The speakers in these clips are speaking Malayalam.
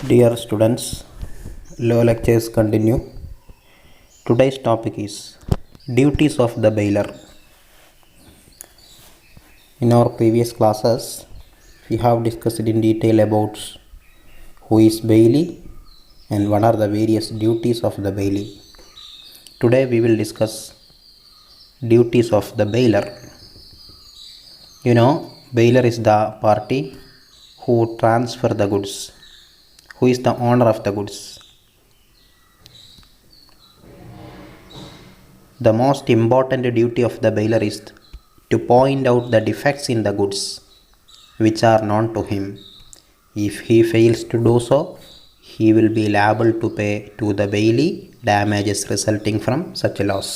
Dear students, law lectures continue. Today's topic is duties of the bailiff. In our previous classes, we have discussed in detail about who is bailey and what are the various duties of the bailey. Today we will discuss duties of the bailiff. Bailiff is the party who transfer the goods. Who is the owner of the goods? The most important duty of the bailiff is to point out the defects in the goods which are known to him. If he fails to do so, he will be liable to pay to the bailey damages resulting from such loss.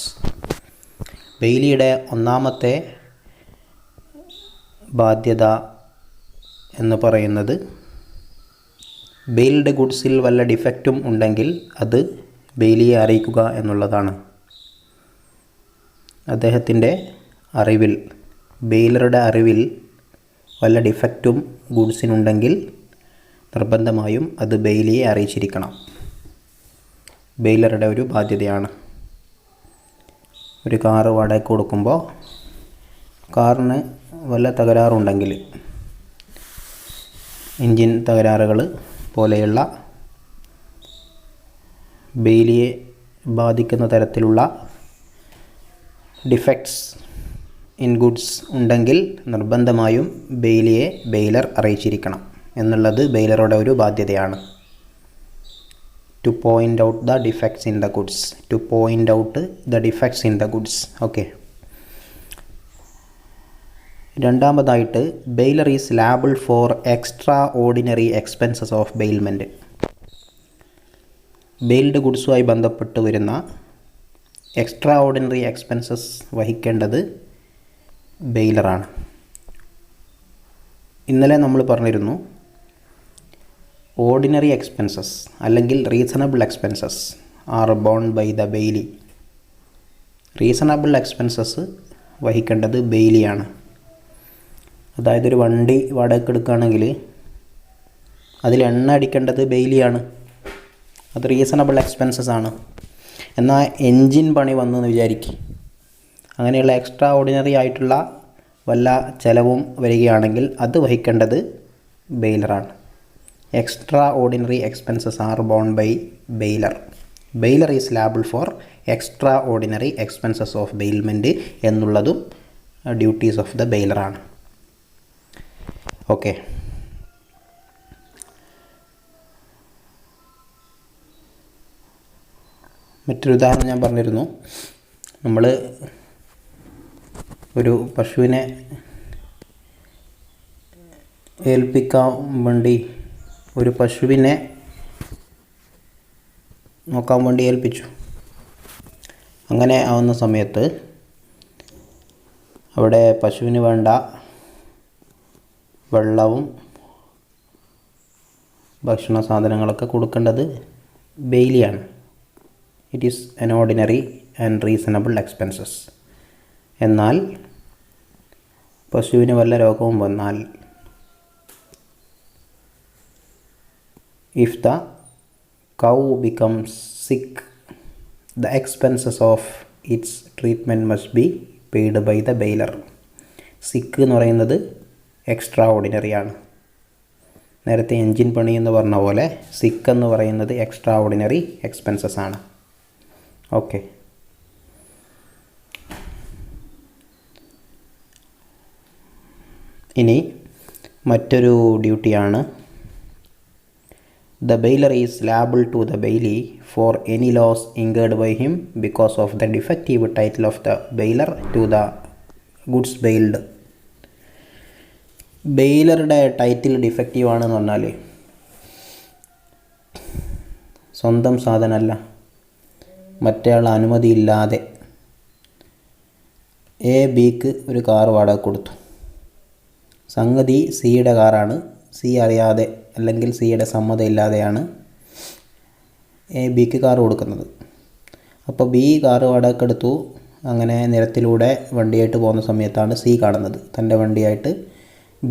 ബെയിലിയുടെ ഒന്നാമത്തെ ബാധ്യത എന്ന് പറയുന്നത് ബെയിൽഡ് ഗുഡ്സിൽ വല്ല ഡിഫക്റ്റും ഉണ്ടെങ്കിൽ അത് ബെയിലിയെ അറിയിക്കുക എന്നുള്ളതാണ്. അദ്ദേഹത്തിൻ്റെ അറിവിൽ, ബെയിലറുടെ അറിവിൽ വല്ല ഡിഫക്റ്റും ഗുഡ്സിനുണ്ടെങ്കിൽ നിർബന്ധമായും അത് ബെയിലിയെ അറിയിച്ചിരിക്കണം. ബെയിലറുടെ ഒരു ബാധ്യതയാണ്. ഒരു കാറ് വാടകയ്ക്ക് കൊടുക്കുമ്പോൾ കാറിന് വല്ല തകരാറുണ്ടെങ്കിൽ, എൻജിൻ തകരാറുകൾ പോലെയുള്ള ബെയിലിയെ ബാധിക്കുന്ന തരത്തിലുള്ള ഡിഫക്ട്സ് ഇൻ ഗുഡ്സ് ഉണ്ടെങ്കിൽ നിർബന്ധമായും ബെയിലിയെ ബെയിലർ അറിയിച്ചിരിക്കണം എന്നുള്ളത് ബെയിലറുടെ ഒരു ബാധ്യതയാണ്. To point out the defects in the goods. To point out the defects in the goods. Okay. രണ്ടാമതായിട്ട്, bailor is liable for extraordinary expenses of bailment. Bailed ഗുഡ്സുമായി ബന്ധപ്പെട്ട് വരുന്ന എക്സ്ട്രാ ഓർഡിനറി എക്സ്പെൻസസ് വഹിക്കേണ്ടത് ബെയിലറാണ്. ഇന്നലെ നമ്മൾ പറഞ്ഞിരുന്നു, ഓർഡിനറി എക്സ്പെൻസസ് അല്ലെങ്കിൽ reasonable expenses are borne by the bailee. Reasonable expenses വഹിക്കേണ്ടത് ബെയിലിയാണ്. അതായത് ഒരു വണ്ടി വാടകയ്ക്ക് എടുക്കുകയാണെങ്കിൽ അതിൽ എണ്ണ അടിക്കേണ്ടത് ബെയിലിയാണ്. അത് റീസണബിൾ എക്സ്പെൻസസ് ആണ്. എന്നാൽ എൻജിൻ പണി വന്നു എന്ന് വിചാരിക്കും, അങ്ങനെയുള്ള എക്സ്ട്രാ ഓർഡിനറി ആയിട്ടുള്ള വല്ല ചിലവും വരികയാണെങ്കിൽ അത് വഹിക്കേണ്ടത് ബെയിലറാണ്. Extraordinary expenses are borne by bailor. Bailor is liable for extraordinary expenses of bailment എന്നുള്ളതും ഡ്യൂട്ടീസ് ഓഫ് ദ ബെയിലറാണ്. ഓക്കെ. മറ്റൊരു ഉദാഹരണം ഞാൻ പറഞ്ഞിരുന്നു. നമ്മൾ ഒരു പശുവിനെ ഏൽപ്പിക്കാൻ വേണ്ടി, ഒരു പശുവിനെ നോക്കാൻ വേണ്ടി ഏൽപ്പിച്ചു. അങ്ങനെ ആവുന്ന സമയത്ത് അവിടെ പശുവിന് വേണ്ട വെള്ളവും ഭക്ഷണ സാധനങ്ങളൊക്കെ കൊടുക്കേണ്ടത് ബെയിലിയാണ്. It is an ordinary and reasonable expenses. എന്നാൽ പശുവിന് വല്ല രോഗവും വന്നാൽ, if the cow becomes sick, the expenses of its treatment must be paid by the bailiff. സിക്ക് എന്ന് പറയുന്നത് എക്സ്ട്രാ ഓർഡിനറി ആണ്. നേരത്തെ എൻജിൻ പണി എന്ന് പറഞ്ഞ പോലെ സിക്ക് എന്ന് പറയുന്നത് എക്സ്ട്രാ ഓർഡിനറി എക്സ്പെൻസസ് ആണ്. ഓക്കെ. ഇനി മറ്റൊരു ഡ്യൂട്ടിയാണ്, the bailiff is liable to the bailey for any loss incurred by him because of the defective title of the bailiff to the goods bailed. ബെയിലറുടെ ടൈറ്റിൽ ഡിഫക്റ്റീവ് ആണെന്ന് പറഞ്ഞാൽ സ്വന്തം സാധനമല്ല, മറ്റേയാൾ അനുമതിയില്ലാതെ എ ബിക്ക് ഒരു കാർ വാടക കൊടുത്തു. സംഗതി സിയുടെ കാറാണ്. സി അറിയാതെ അല്ലെങ്കിൽ സിയുടെ സമ്മതം ഇല്ലാതെയാണ് എ ബിക്ക് കാർ കൊടുക്കുന്നത്. അപ്പോൾ ബി കാർ വാടകയ്ക്ക് എടുത്തു. അങ്ങനെ നിരത്തിലൂടെ വണ്ടിയായിട്ട് പോകുന്ന സമയത്താണ് സി കാണുന്നത് തൻ്റെ വണ്ടിയായിട്ട്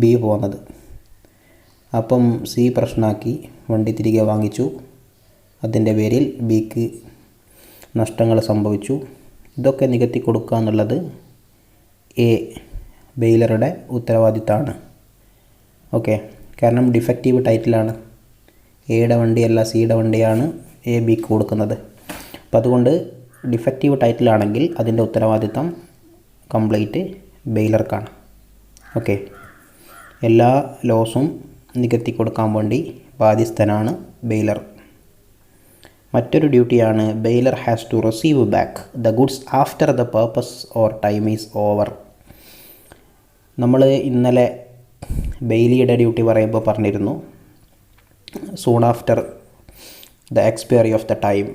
ബി പോകുന്നത്. അപ്പം സി പ്രശ്നമാക്കി വണ്ടി തിരികെ വാങ്ങിച്ചു. അതിൻ്റെ പേരിൽ ബിക്ക് നഷ്ടങ്ങൾ സംഭവിച്ചു. ഇതൊക്കെ നികത്തി കൊടുക്കുക എന്നുള്ളത് എ ബെയിലറുടെ ഉത്തരവാദിത്തമാണ്. ഓക്കെ, കാരണം ഡിഫക്റ്റീവ് ടൈറ്റിലാണ്. എയുടെ വണ്ടിയല്ല സിയുടെ വണ്ടിയാണ് എ ബിക്ക് കൊടുക്കുന്നത്. അപ്പം അതുകൊണ്ട് ഡിഫക്റ്റീവ് ടൈറ്റിലാണെങ്കിൽ അതിൻ്റെ ഉത്തരവാദിത്തം കംപ്ലീറ്റ് ബെയിലർക്കാണ്. ഓക്കെ, എല്ലാ ലോസും നികത്തി കൊടുക്കാൻ വേണ്ടി ബാധ്യസ്ഥനാണ് ബെയിലർ. മറ്റൊരു ഡ്യൂട്ടിയാണ് bailor has to receive back the goods after the purpose or time is over. നമ്മൾ ഇന്നലെ ബെയിലിയുടെ ഡ്യൂട്ടി പറയുമ്പോൾ പറഞ്ഞിരുന്നു, soon after the expiry of the time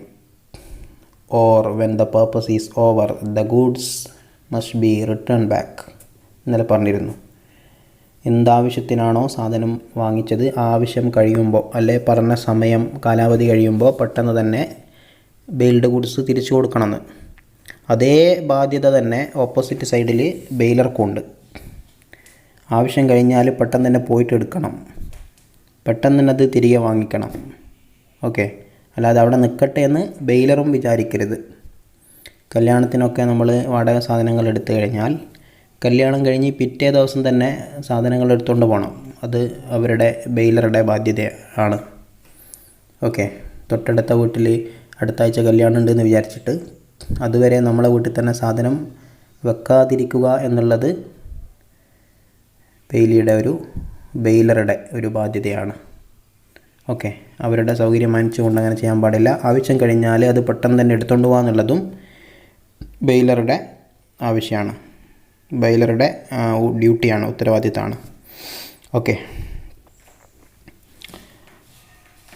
or when the purpose is over the goods must be return back ഇന്നലെ പറഞ്ഞിരുന്നു. എന്താവശ്യത്തിനാണോ സാധനം വാങ്ങിച്ചത് ആവശ്യം കഴിയുമ്പോൾ അല്ലെ പറഞ്ഞ സമയം കാലാവധി കഴിയുമ്പോൾ പെട്ടെന്ന് തന്നെ ബെയിൽഡ് ഗുഡ്സ് തിരിച്ചു കൊടുക്കണമെന്ന്. അതേ ബാധ്യത തന്നെ ഓപ്പോസിറ്റ് സൈഡിൽ ബെയിലർക്കുണ്ട്. ആവശ്യം കഴിഞ്ഞാൽ പെട്ടെന്ന് തന്നെ പോയിട്ട് എടുക്കണം, പെട്ടെന്ന് തന്നെ അത് തിരികെ വാങ്ങിക്കണം. ഓക്കെ, അല്ലാതെ അവിടെ നിൽക്കട്ടെ എന്ന് ബെയിലറും വിചാരിക്കരുത്. കല്യാണത്തിനൊക്കെ നമ്മൾ വാടക സാധനങ്ങൾ എടുത്തു കഴിഞ്ഞാൽ കല്യാണം കഴിഞ്ഞ് പിറ്റേ ദിവസം തന്നെ സാധനങ്ങൾ എടുത്തുകൊണ്ട് പോകണം. അത് അവരുടെ ബെയിലറുടെ ബാധ്യതയാണ്. ഓക്കെ, തൊട്ടടുത്ത വീട്ടിൽ അടുത്ത ആഴ്ച കല്യാണം ഉണ്ടെന്ന് വിചാരിച്ചിട്ട് അതുവരെ നമ്മളെ വീട്ടിൽ തന്നെ സാധനം വെക്കാതിരിക്കുക എന്നുള്ളത് ബെയിലറുടെ ഒരു ബാധ്യതയാണ്. ഓക്കെ, അവരുടെ സൗകര്യം മാനിച്ചുകൊണ്ട് അങ്ങനെ ചെയ്യാൻ പാടില്ല. ആവശ്യം കഴിഞ്ഞാൽ അത് പെട്ടെന്ന് തന്നെ എടുത്തുകൊണ്ട് പോകുക എന്നുള്ളതും ബെയിലറുടെ ആവശ്യമാണ്, ബെയിലറുടെ ഡ്യൂട്ടിയാണ്, ഉത്തരവാദിത്തമാണ്. Okay,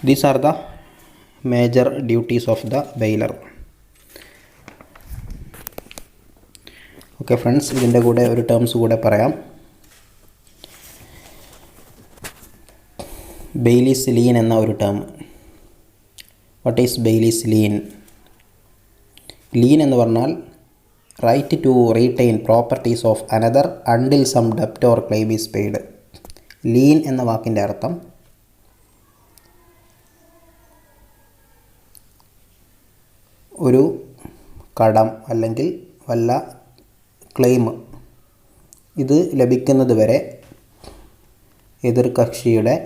these are the major duties of the baler. Okay friends, ഇതിൻ്റെ കൂടെ ഒരു ടേംസ് കൂടെ പറയാം. ബെയിലീസ് ലീൻ എന്ന ഒരു term. What is bailee's lien? Lien എന്ന് പറഞ്ഞാൽ right to retain properties of another until some ഡെപ്റ്റ് or claim is paid. Lien എന്ന വാക്കിൻ്റെ അർത്ഥം ഒരു കടം അല്ലെങ്കിൽ വല്ല ക്ലെയിം ഇത് ലഭിക്കുന്നത് വരെ എതിർ കക്ഷിയുടെ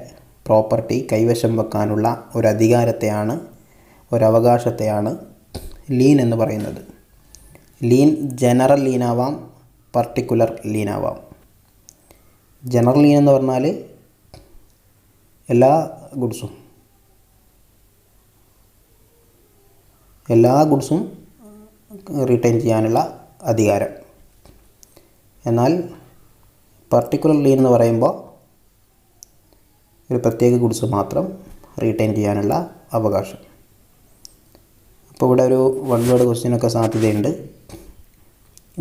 പ്രോപ്പർട്ടി കൈവശം വെക്കാനുള്ള ഒരു അധികാരത്തെയാണ്, ഒരവകാശത്തെയാണ് ലീൻ എന്ന് പറയുന്നത്. ലീൻ ജനറൽ ലീനാവാം, പർട്ടിക്കുലർ ലീനാവാം. ജനറൽ ലീൻ എന്ന് പറഞ്ഞാൽ എല്ലാ ഗുഡ്സും റിട്ടേൺ ചെയ്യാനുള്ള അധികാരം. എന്നാൽ പർട്ടിക്കുലർ ലീൻ എന്ന് പറയുമ്പോൾ ഒരു പ്രത്യേക ഗുഡ്സ് മാത്രം റീറ്റെയിൻ ചെയ്യാനുള്ള അവകാശം. അപ്പോൾ ഇവിടെ ഒരു വൺ വേർഡ് ക്വസ്റ്റ്യനൊക്കെ സാധ്യതയുണ്ട്.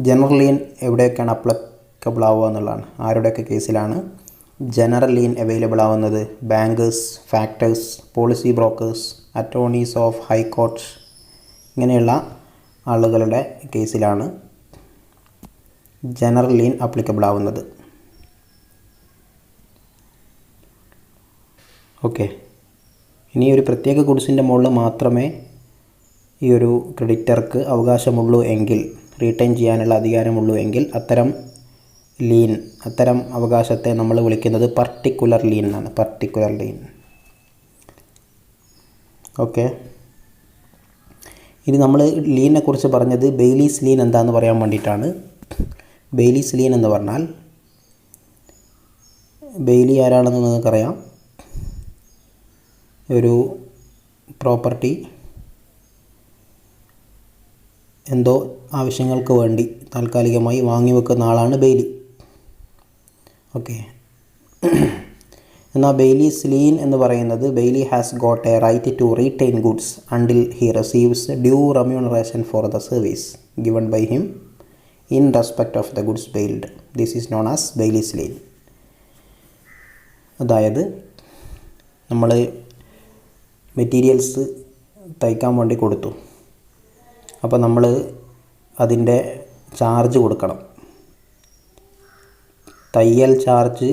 ജനറൽ ലീൻ എവിടെയൊക്കെയാണ് അപ്ലിക്കബിൾ ആവുക എന്നുള്ളതാണ്. ആരുടെയൊക്കെ കേസിലാണ് ജനറൽ ലീൻ അവൈലബിൾ ആവുന്നത്? Bankers, factors, policy brokers, attorneys of high court ഇങ്ങനെയുള്ള ആളുകളുടെ കേസിലാണ് ജനറൽ ലീൻ അപ്ലിക്കബിൾ ആവുന്നത്. ഓക്കെ, ഇനി ഒരു പ്രത്യേക ഗുഡ്സിൻ്റെ മുകളിൽ മാത്രമേ ഈ ഒരു ക്രെഡിറ്റർക്ക് അവകാശമുള്ളൂ എങ്കിൽ, റീറ്റെയിൻ ചെയ്യാനുള്ള അധികാരമുള്ളൂ എങ്കിൽ അത്തരം അവകാശത്തെ നമ്മൾ വിളിക്കുന്നത് പർട്ടിക്കുലർ ലീൻ എന്നാണ്. Particular lean. ഓക്കെ, ഇനി നമ്മൾ ലീനിനെ കുറിച്ച് പറഞ്ഞത് ബെയിലീസ് ലീൻ എന്താണെന്ന് പറയാൻ വേണ്ടിയിട്ടാണ്. ബെയിലീസ് ലീൻ എന്ന് പറഞ്ഞാൽ ബെയിലി ആരാണെന്ന് നിങ്ങൾക്കറിയാം. ഒരു പ്രോപ്പർട്ടി എന്തോ ആവശ്യങ്ങൾക്ക് വേണ്ടി താൽക്കാലികമായി വാങ്ങി വെക്കുന്ന ആളാണ് ബെയിലി. ഓക്കെ, എന്നാൽ ബെയിലീസ് ലീൻ എന്ന് പറയുന്നത് bailee has got a right to retain goods until he receives due remuneration for the service given by him in respect of the goods bailed. This is known as bailee's lien. അതായത് നമ്മൾ മെറ്റീരിയൽസ് തയ്ക്കാൻ വേണ്ടി കൊടുത്തു, അപ്പോൾ നമ്മൾ അതിൻ്റെ ചാർജ് കൊടുക്കണം. തയ്യൽ ചാർജ്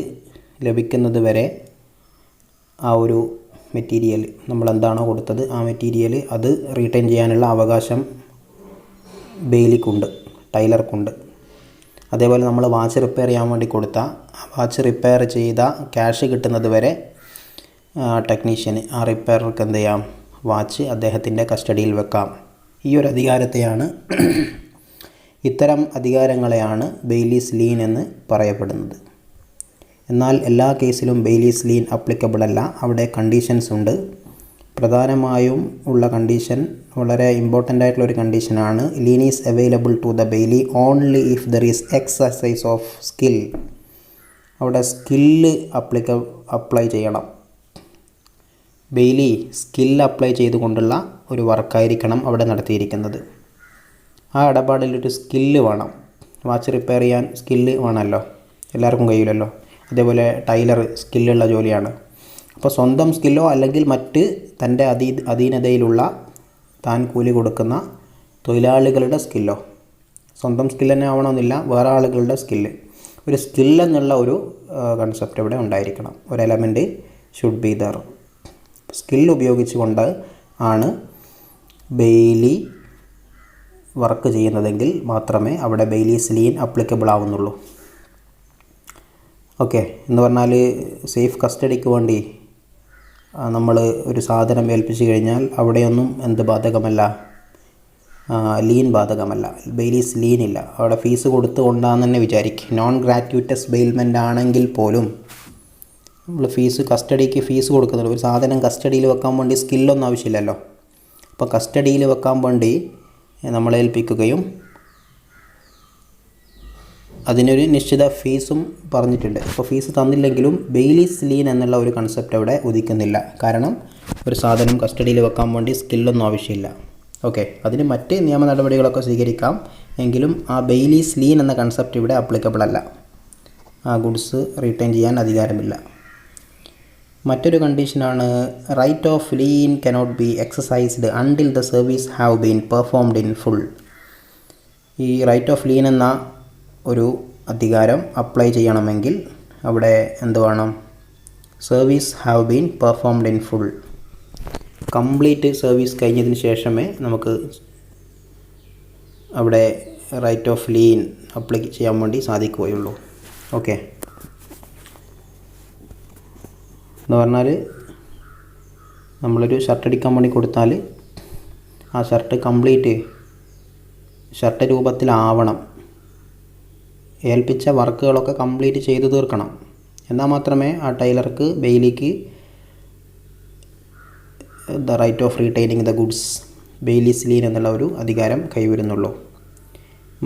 ലഭിക്കുന്നത് വരെ ആ ഒരു മെറ്റീരിയൽ, നമ്മളെന്താണോ കൊടുത്തത് ആ മെറ്റീരിയൽ അത് റീറ്റെയിൻ ചെയ്യാനുള്ള അവകാശം ബെയിലിക്കുണ്ട്, ടൈലർക്കുണ്ട്. അതേപോലെ നമ്മൾ വാച്ച് റിപ്പയർ ചെയ്യാൻ വേണ്ടി കൊടുത്ത ആ വാച്ച് റിപ്പയർ ചെയ്ത ക്യാഷ് കിട്ടുന്നത് വരെ ടെക്നീഷ്യന്, ആ റിപ്പയർക്ക് എന്ത് ചെയ്യാം, വാച്ച് അദ്ദേഹത്തിൻ്റെ കസ്റ്റഡിയിൽ വെക്കാം. ഈ ഒരു അധികാരത്തെയാണ് ഇത്തരം അധികാരങ്ങളെയാണ് ബെയിലീസ് ലീൻ എന്ന് പറയപ്പെടുന്നത്. എന്നാൽ എല്ലാ കേസിലും ബെയിലീസ് ലീൻ അപ്ലിക്കബിൾ അല്ല. അവിടെ കണ്ടീഷൻസ് ഉണ്ട്. പ്രധാനമായും ഉള്ള കണ്ടീഷൻ വളരെ ഇമ്പോർട്ടൻ്റ് ആയിട്ടുള്ള ഒരു കണ്ടീഷനാണ് lien is available to the bailee only if there is exercise of skill. അവിടെ സ്കില്ല് അപ്ലൈ ചെയ്യണം. ബെയിലി സ്കില്ല് അപ്ലൈ ചെയ്തുകൊണ്ടുള്ള ഒരു വർക്കായിരിക്കണം അവിടെ നടത്തിയിരിക്കുന്നത്. ആ ഇടപാടിലൊരു സ്കില്ല് വേണം. വാച്ച് റിപ്പയർ ചെയ്യാൻ സ്കില്ല് വേണമല്ലോ, എല്ലാവർക്കും കഴിയില്ലല്ലോ. അതേപോലെ ടൈലർ സ്കില്ലുള്ള ജോലിയാണ്. അപ്പോൾ സ്വന്തം സ്കില്ലോ അല്ലെങ്കിൽ മറ്റ് തൻ്റെ അധീനതയിലുള്ള താൻ കൂലി കൊടുക്കുന്ന തൊഴിലാളികളുടെ സ്കില്ലോ, സ്വന്തം സ്കില്ല് തന്നെ ആവണമെന്നില്ല, വേറെ ആളുകളുടെ സ്കില്ല്, ഒരു സ്കില്ലെന്നുള്ള ഒരു കൺസെപ്റ്റ് ഇവിടെ ഉണ്ടായിരിക്കണം. ഒരു element should be there. Skill ഉപയോഗിച്ചുകൊണ്ട് ആണ് ബെയിലി വർക്ക് ചെയ്യുന്നതെങ്കിൽ മാത്രമേ അവിടെ ബെയിലീസ് ലീൻ അപ്ലിക്കബിൾ ആവുന്നുള്ളൂ. ഓക്കെ, എന്ന് പറഞ്ഞാൽ സേഫ് കസ്റ്റഡിക്ക് വേണ്ടി നമ്മൾ ഒരു സാധനം ഏൽപ്പിച്ചു കഴിഞ്ഞാൽ അവിടെയൊന്നും എന്ത് ബാധകമല്ല, ലീൻ ബാധകമല്ല, ബെയിലീസ് ലീൻ ഇല്ല. അവിടെ ഫീസ് കൊടുത്ത് കൊണ്ടാന്ന് തന്നെ വിചാരിക്കും. നോൺ ഗ്രാറ്റുവിറ്റസ് ബെയിൽമെൻ്റ് ആണെങ്കിൽ പോലും നമ്മൾ കസ്റ്റഡിക്ക് ഫീസ് കൊടുക്കുന്നുണ്ട്. ഒരു സാധനം കസ്റ്റഡിയിൽ വെക്കാൻ വേണ്ടി സ്കില്ലൊന്നും ആവശ്യമില്ലല്ലോ. അപ്പോൾ കസ്റ്റഡിയിൽ വെക്കാൻ വേണ്ടി നമ്മളെ ഏൽപ്പിക്കുകയും അതിനൊരു നിശ്ചിത ഫീസും പറഞ്ഞിട്ടുണ്ട്. അപ്പോൾ ഫീസ് തന്നില്ലെങ്കിലും ബെയിലീസ് ലീൻ എന്നുള്ള ഒരു കൺസെപ്റ്റ് അവിടെ ഉദിക്കുന്നില്ല. കാരണം ഒരു സാധനം കസ്റ്റഡിയിൽ വെക്കാൻ വേണ്ടി സ്കില്ലൊന്നും ആവശ്യമില്ല. ഓക്കെ, അതിന് മറ്റ് നിയമ നടപടികളൊക്കെ സ്വീകരിക്കാം, എങ്കിലും ആ ബെയിലീസ് ലീൻ എന്ന കൺസെപ്റ്റ് ഇവിടെ അപ്ലിക്കബിൾ അല്ല. ആ ഗുഡ്സ് റീറ്റെയിൻ ചെയ്യാൻ അധികാരമില്ല. മറ്റൊരു കണ്ടീഷനാണ് right of lien cannot be exercised until the service have been performed in full. ഈ റൈറ്റ് ഓഫ് ലീൻ എന്ന ഒരു അധികാരം അപ്ലൈ ചെയ്യണമെങ്കിൽ അവിടെ എന്ത് വേണം? Service have been performed in full. Complete service കഴിഞ്ഞതിന് ശേഷമേ നമുക്ക് അവിടെ റൈറ്റ് ഓഫ് ലീൻ അപ്ലൈ ചെയ്യാൻ വേണ്ടി സാധിക്കുകയുള്ളൂ. ഓക്കെ, എന്ന് പറഞ്ഞാൽ നമ്മളൊരു ഷർട്ട് അടിക്കാൻ വേണ്ടി കൊടുത്താൽ ആ ഷർട്ട് കംപ്ലീറ്റ് ഷർട്ട് രൂപത്തിലാവണം. ഏൽപ്പിച്ച വർക്കുകളൊക്കെ കംപ്ലീറ്റ് ചെയ്തു തീർക്കണം. എന്നാൽ മാത്രമേ ആ ടൈലർക്ക് ബെയിലിക്ക് the right of retaining the goods, bailee's lien എന്നുള്ള ഒരു അധികാരം കൈവരുന്നുള്ളൂ.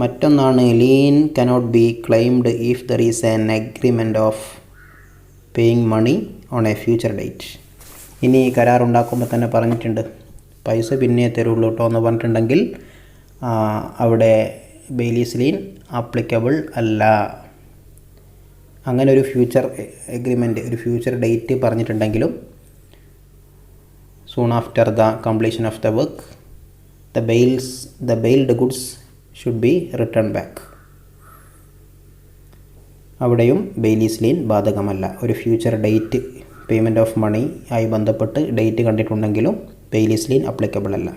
മറ്റൊന്നാണ് lien cannot be claimed if there is an agreement of paying money on a future date. ഇനി കരാറുണ്ടാക്കുമ്പോൾ തന്നെ പറഞ്ഞിട്ടുണ്ട് പൈസ പിന്നെ തരുള്ളൂ കേട്ടോ എന്ന് പറഞ്ഞിട്ടുണ്ടെങ്കിൽ അവിടെ ബെയിലീസ് ലീൻ ആപ്ലിക്കബിൾ അല്ല. അങ്ങനെ ഒരു ഫ്യൂച്ചർ എഗ്രിമെൻറ്റ്, ഒരു ഫ്യൂച്ചർ ഡേറ്റ് പറഞ്ഞിട്ടുണ്ടെങ്കിലും soon after the completion of the work the bailed goods should be return back. അവിടെയും ബെയിലീസ് ലീൻ ബാധകമല്ല. ഒരു future date payment of money ആയി ബന്ധപ്പെട്ട് ഡേറ്റ് കണ്ടിട്ടുണ്ടെങ്കിലും ബെയിലീസ് ലീൻ അപ്ലിക്കബിൾ അല്ല.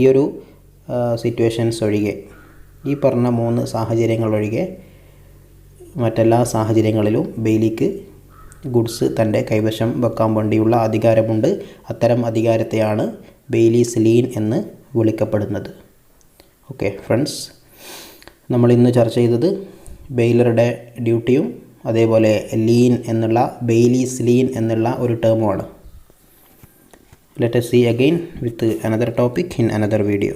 ഈ ഒരു സിറ്റുവേഷൻസ് ഒഴികെ, ഈ പറഞ്ഞ 3 സാഹചര്യങ്ങൾ ഒഴികെ മറ്റെല്ലാ സാഹചര്യങ്ങളിലും ബെയിലിക്ക് ഗുഡ്സ് തൻ്റെ കൈവശം വെക്കാൻ വേണ്ടിയുള്ള അധികാരമുണ്ട്. അത്തരം അധികാരത്തെയാണ് ബെയിലീസ് ലീൻ എന്ന് വിളിക്കപ്പെടുന്നത്. ഓക്കെ ഫ്രണ്ട്സ്, നമ്മളിന്ന് ചർച്ച ചെയ്തത് ബെയിലറുടെ ഡ്യൂട്ടിയും അതേപോലെ ലീൻ എന്നുള്ള ബെയിലീസ് ലീൻ എന്നുള്ള ഒരു ടേമുമാണ്. Let us see again with another topic in another video.